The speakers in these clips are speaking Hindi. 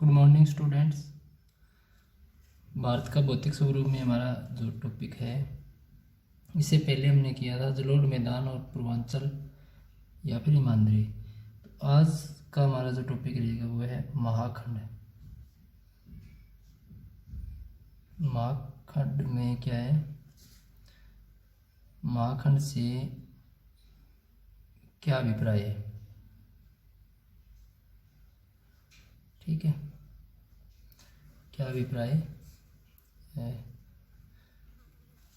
Good morning students. भारत का भौतिक स्वरूप में हमारा जो टॉपिक है, इससे पहले हमने किया था जलोढ़ मैदान और पूर्वांचल या फिर हिमाद्री। तो आज का हमारा जो टॉपिक रहेगा वो है महाखंड। महाखंड में क्या है, महाखंड से क्या अभिप्राय है, ठीक है, क्या अभिप्राय है।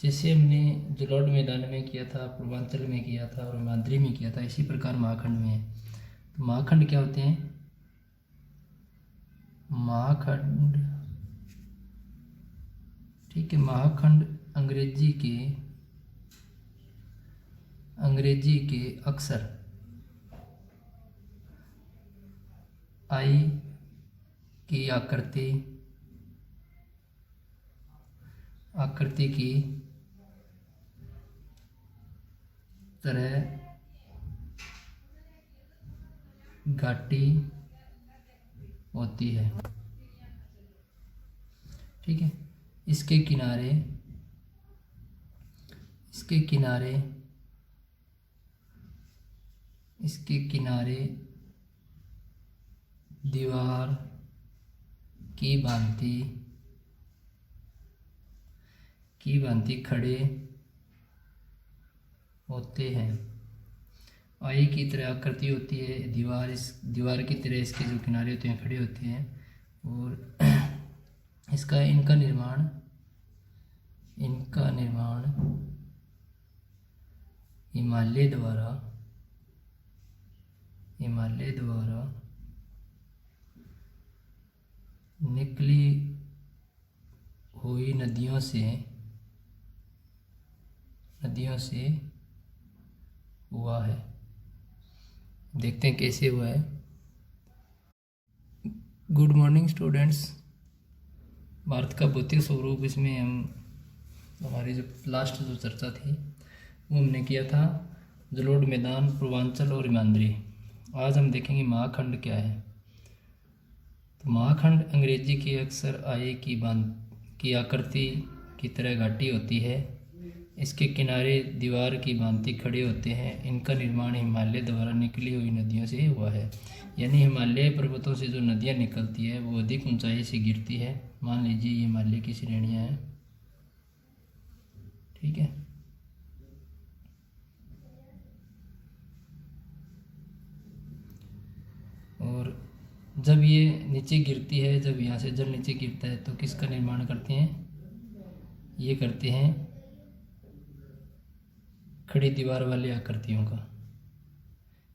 जैसे हमने जलोढ़ मैदान में किया था, पूर्वांचल में किया था और हिमाद्री में किया था, इसी प्रकार महाखंड में है। तो महाखंड क्या होते हैं? महाखंड, ठीक है, महाखंड अंग्रेजी के अक्षर आई की आकृति की तरह घाटी होती है, ठीक है। इसके किनारे दीवार की भांति खड़े होते हैं। आई की तरह आकृति होती है, दीवार की तरह इसके जो किनारे होते हैं खड़े होते हैं। और इनका निर्माण हिमालय द्वारा निकली हुई नदियों से हुआ है। देखते हैं कैसे हुआ है। Good morning students. भारत का भौतिक स्वरूप, इसमें हमारी जो लास्ट जो चर्चा थी वो हमने किया था जलोढ़ मैदान, पूर्वांचल और हिमाद्री। आज हम देखेंगे महाखंड क्या है। तो महाखंड अंग्रेजी के अक्षर आई की आकृति की तरह घाटी होती है। इसके किनारे दीवार की भांति खड़े होते हैं। इनका निर्माण हिमालय द्वारा निकली हुई नदियों से हुआ है। यानी हिमालय पर्वतों से जो नदियाँ निकलती है वो अधिक ऊंचाई से गिरती है। मान लीजिए ये हिमालय की श्रेणियाँ हैं, ठीक है। और जब ये नीचे गिरती है, जब यहाँ से जल नीचे गिरता है तो किसका निर्माण करते हैं? ये करते हैं खड़ी दीवार वाली आकृतियों का।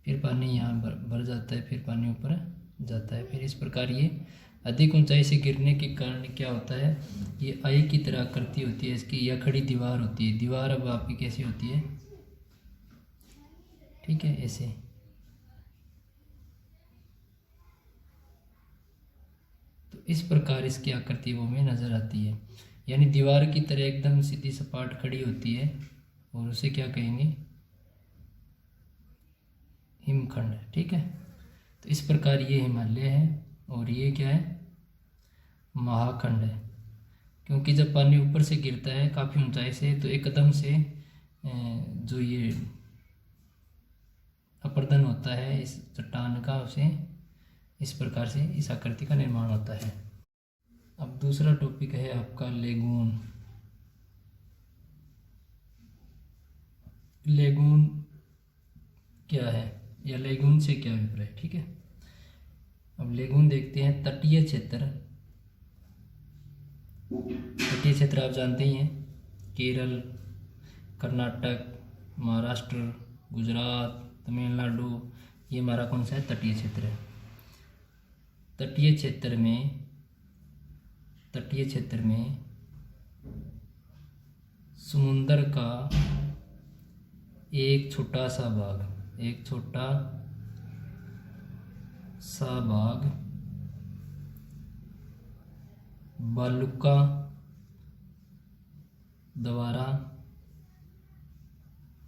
फिर पानी यहाँ भर जाता है, फिर पानी ऊपर जाता है। फिर इस प्रकार ये अधिक ऊंचाई से गिरने के कारण क्या होता है, ये आई की तरह आकृति होती है इसकी, या खड़ी दीवार होती है। दीवार अब आपकी कैसी होती है, ठीक है, ऐसे। तो इस प्रकार इसकी आकृति वो में नजर आती है। यानी दीवार की तरह एकदम सीधी सपाट खड़ी होती है और उसे क्या कहेंगे? हिमखंड, ठीक है। तो इस प्रकार ये हिमालय है और ये क्या है? महाखंड है। क्योंकि जब पानी ऊपर से गिरता है काफ़ी ऊंचाई से तो एकदम से जो ये अपर्दन होता है इस चट्टान का, उसे इस प्रकार से इस आकृति का निर्माण होता है। अब दूसरा टॉपिक है आपका लेगून। लेगून क्या है या लेगून से क्या अभिप्राय, ठीक है। अब लेगून देखते हैं। तटीय क्षेत्र आप जानते ही हैं, केरल, कर्नाटक, महाराष्ट्र, गुजरात, तमिलनाडु, ये हमारा कौन सा है? तटीय क्षेत्र है। तटीय क्षेत्र में समुंदर का एक छोटा सा भाग बालुका द्वारा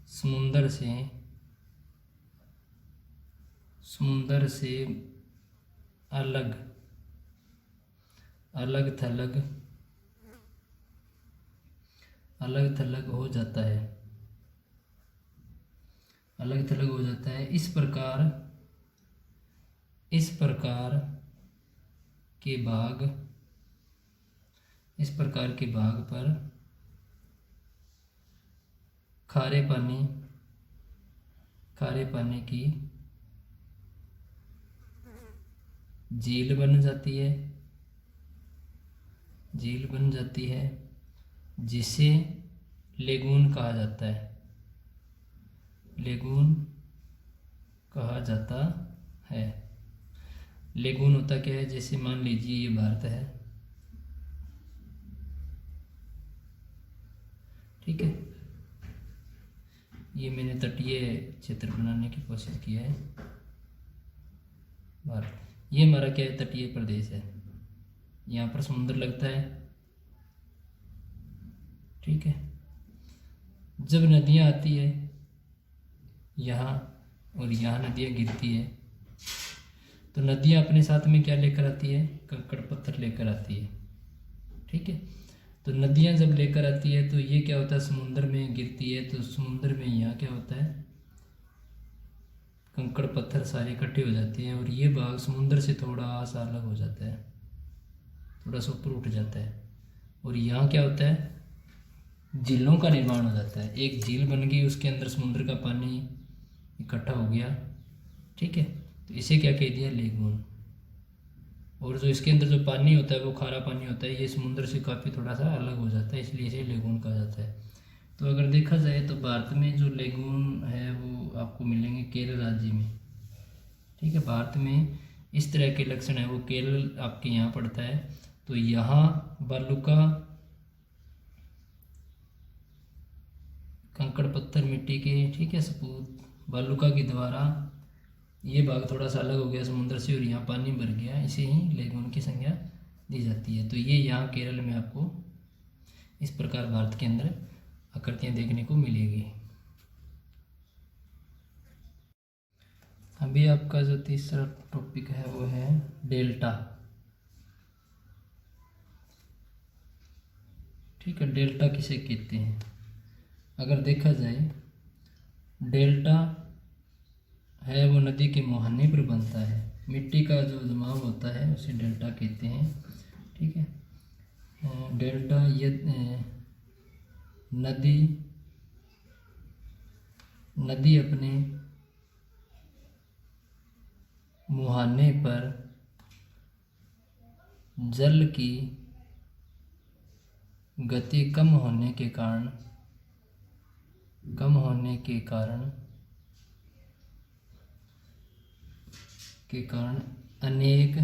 समुंदर से अलग अलग थलग हो जाता है, अलग थलग हो जाता है। इस प्रकार के भाग पर खारे पानी की झील बन जाती है, जिसे लेगून कहा जाता है। लेगून होता क्या है? जैसे मान लीजिए ये भारत है, ठीक है, ये मैंने तटीय क्षेत्र बनाने की कोशिश की है। भारत, ये हमारा क्या है? तटीय प्रदेश है, यहाँ पर समुद्र लगता है, ठीक है। जब नदियाँ आती है यहाँ और यहाँ नदियाँ गिरती है, तो नदियाँ अपने साथ में क्या लेकर आती है? कंकड़ पत्थर लेकर आती है, ठीक है। तो नदियाँ जब लेकर आती है तो ये क्या होता है? समुद्र में गिरती है, तो समुद्र में यहाँ क्या होता है? कंकड़ पत्थर सारे इकट्ठे हो जाते हैं और ये भाग समुद्र से थोड़ा सा अलग हो जाता है, थोड़ा सा ऊपर उठ जाता है, और यहाँ क्या होता है? झीलों का निर्माण हो जाता है। एक झील बन गई, उसके अंदर समुद्र का पानी इकट्ठा हो गया, ठीक है, तो इसे क्या कह दिया? लेगून। और जो इसके अंदर जो पानी होता है वो खारा पानी होता है, ये समुद्र से काफ़ी थोड़ा सा अलग हो जाता है, इसलिए इसे लेगून कहा जाता है। तो अगर देखा जाए तो भारत में जो लेगून है वो आपको मिलेंगे केरल राज्य में, ठीक है। भारत में इस तरह के लक्षण है, वो केरल आपके यहाँ पड़ता है। तो यहाँ बालुका, कंकड़ पत्थर मिट्टी के, ठीक है, सपूत बालुका के द्वारा ये भाग थोड़ा सा अलग हो गया समुद्र से और यहाँ पानी भर गया, इसे ही लेगून की संज्ञा दी जाती है। तो ये यहाँ केरल में आपको इस प्रकार भारत के अंदर आकृतियाँ देखने को मिलेगी। अभी आपका जो तीसरा टॉपिक है वो है डेल्टा, ठीक है। डेल्टा किसे कहते हैं? अगर देखा जाए, डेल्टा है वो नदी के मुहाने पर बनता है, मिट्टी का जो जमाव होता है उसे डेल्टा कहते हैं, ठीक है। डेल्टा ये नदी अपने मुहाने पर जल की गति कम होने के कारण अनेक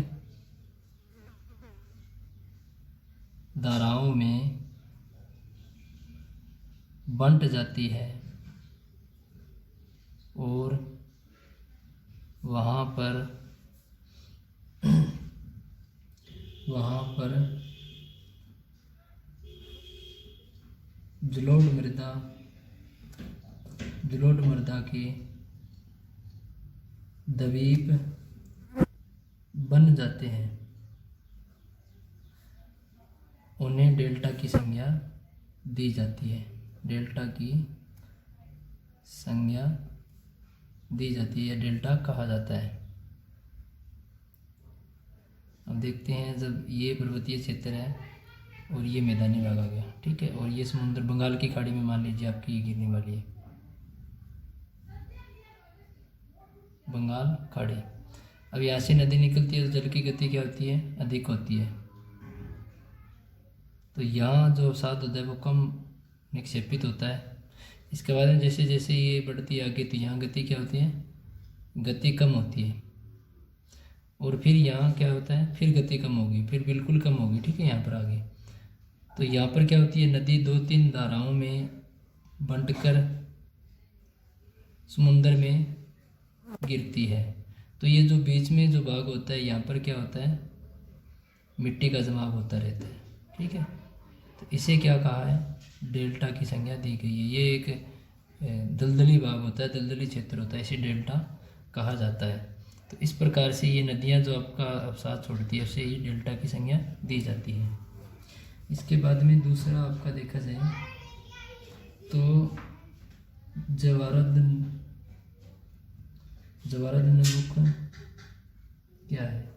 धाराओं में बंट जाती है और वहाँ पर जलोढ़ मृदा के द्वीप बन जाते हैं, उन्हें डेल्टा की संज्ञा दी जाती है। डेल्टा की संज्ञा दी जाती है, डेल्टा कहा जाता है। अब देखते हैं, जब ये पर्वतीय क्षेत्र है और ये मैदानी भाग आ गया, ठीक है, और ये समुद्र बंगाल की खाड़ी में मान लीजिए आपकी ये गिरने वाली है, बंगाल खाड़ी। अब यहाँ से नदी निकलती है तो जल की गति क्या होती है? अधिक होती है। तो यहाँ जो अवसाद होता है वो कम निक्षेपित होता है। इसके बाद में जैसे जैसे ये बढ़ती है आगे, तो यहाँ गति क्या होती है? गति कम होती है। और फिर यहाँ क्या होता है? फिर गति कम होगी, फिर बिल्कुल कम होगी, ठीक है, यहाँ पर आगे। तो यहाँ पर क्या होती है? नदी 2-3 धाराओं में बंटकर समुद्र में गिरती है। तो ये जो बीच में जो भाग होता है, यहाँ पर क्या होता है? मिट्टी का जमाव होता रहता है, ठीक है। तो इसे क्या कहा है? डेल्टा की संज्ञा दी गई है। ये एक दलदली भाग होता है, दलदली क्षेत्र होता है, इसे डेल्टा कहा जाता है। तो इस प्रकार से ये नदियाँ जो आपका अवसाद छोड़ती है उसे ये डेल्टा की संज्ञा दी जाती है। इसके बाद में दूसरा आपका देखा जाए तो ज्वारनदमुख क्या है।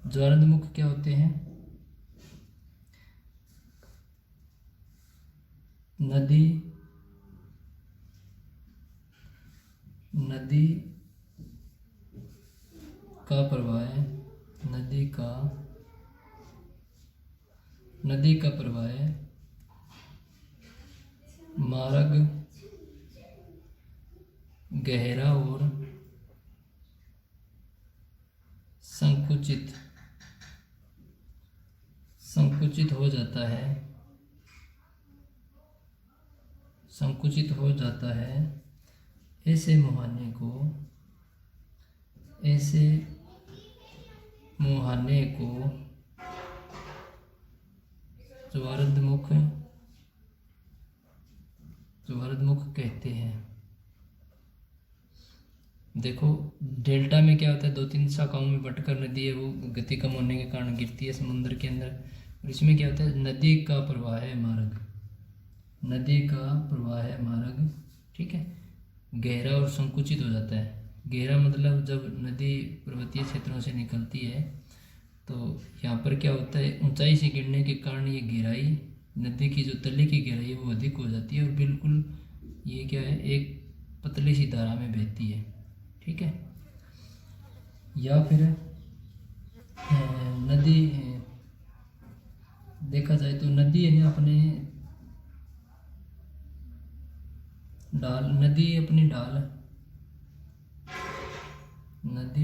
ज्वारनदमुख क्या होते हैं? नदी का प्रवाह है, नदी का प्रवाह है मार्ग गहरा और संकुचित हो जाता है। ऐसे मुहाने को ज्वारनदमुख कहते हैं। देखो डेल्टा में क्या होता है, 2-3 शाखाओं में बंटकर नदी है वो गति कम होने के कारण गिरती है समुद्र के अंदर। और इसमें क्या होता है, नदी का प्रवाह है मार्ग, ठीक है, गहरा और संकुचित हो जाता है। गहरा मतलब जब नदी पर्वतीय क्षेत्रों से निकलती है तो यहाँ पर क्या होता है, ऊंचाई से गिरने के कारण ये गहराई, नदी की जो तले की गहराई है वो अधिक हो जाती है और बिल्कुल ये क्या है, एक पतली सी धारा में बहती है, ठीक है। या फिर नदी देखा जाए तो नदी है ना अपनी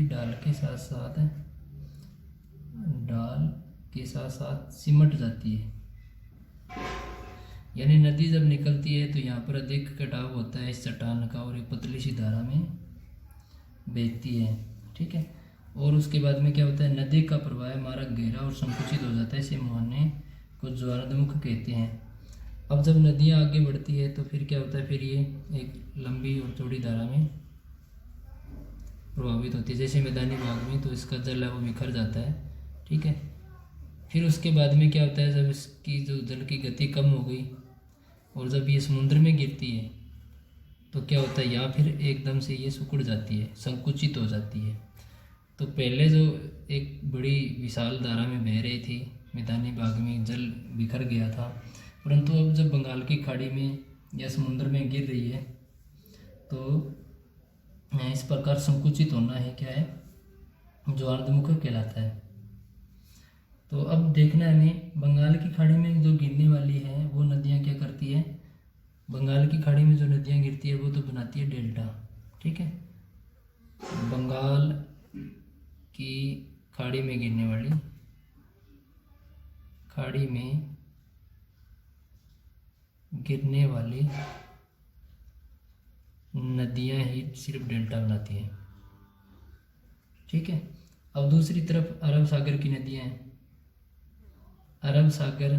ढाल के साथ साथ सिमट जाती है। यानी नदी जब निकलती है तो यहाँ पर अधिक कटाव होता है इस चट्टान का और एक पतली सी धारा में बहती है, ठीक है। और उसके बाद में क्या होता है, नदी का प्रवाह मार्ग गहरा और संकुचित हो जाता है, इसे मुहाने को ज्वारनदमुख कहते हैं। अब जब नदियाँ आगे बढ़ती है तो फिर क्या होता है, फिर ये एक लंबी और चौड़ी धारा में प्रभावित होती है। जैसे मैदानी भाग में तो इसका जल है वो बिखर जाता है, ठीक है। फिर उसके बाद में क्या होता है, जब इसकी जो जल की गति कम हो गई और जब ये समुद्र में गिरती है तो क्या होता है, या फिर एकदम से ये सिकुड़ जाती है, संकुचित हो जाती है। तो पहले जो एक बड़ी विशाल धारा में बह रही थी, मैदानी भाग में जल बिखर गया था, परंतु अब जब बंगाल की खाड़ी में या समुद्र में गिर रही है तो इस प्रकार संकुचित होना है क्या है, ज्वारनदमुख कहलाता है। तो अब देखना है हमें, बंगाल की खाड़ी में जो गिरने वाली है वो नदियाँ क्या करती है, बंगाल की खाड़ी में जो नदियाँ गिरती है वो तो बनाती है डेल्टा, ठीक है। बंगाल की खाड़ी में गिरने वाली नदियाँ ही सिर्फ डेल्टा बनाती हैं, ठीक है। अब दूसरी तरफ अरब सागर की नदियाँ हैं। अरब सागर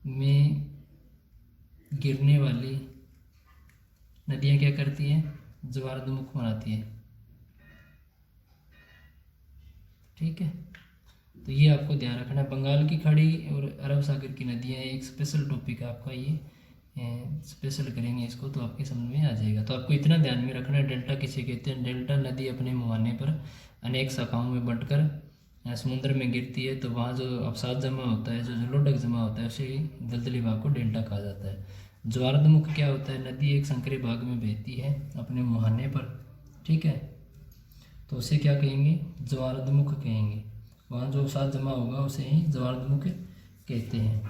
में गिरने वाली नदियाँ क्या करती हैं, ज्वारनदमुख बनाती है, ठीक है। तो ये आपको ध्यान रखना है, बंगाल की खाड़ी और अरब सागर की नदियाँ एक स्पेशल टॉपिक है आपका, ये स्पेशल करेंगे इसको तो आपके समझ में आ जाएगा। तो आपको इतना ध्यान में रखना है, डेल्टा किसे कहते हैं। डेल्टा नदी अपने मुहाने पर अनेक शाखाओं में बंटकर समुद्र में गिरती है तो वहाँ जो अवसाद जमा होता है, जो जलोढ़ जमा होता है, उसे दलदली भाग को डेल्टा कहा जाता है। ज्वारनदमुख क्या होता है, नदी एक संकरे भाग में बहती है अपने मुहाने पर, ठीक है, तो उसे क्या कहेंगे, ज्वारनदमुख कहेंगे। वहाँ जो अवसाद जमा होगा उसे ही ज्वारनदमुख कहते हैं।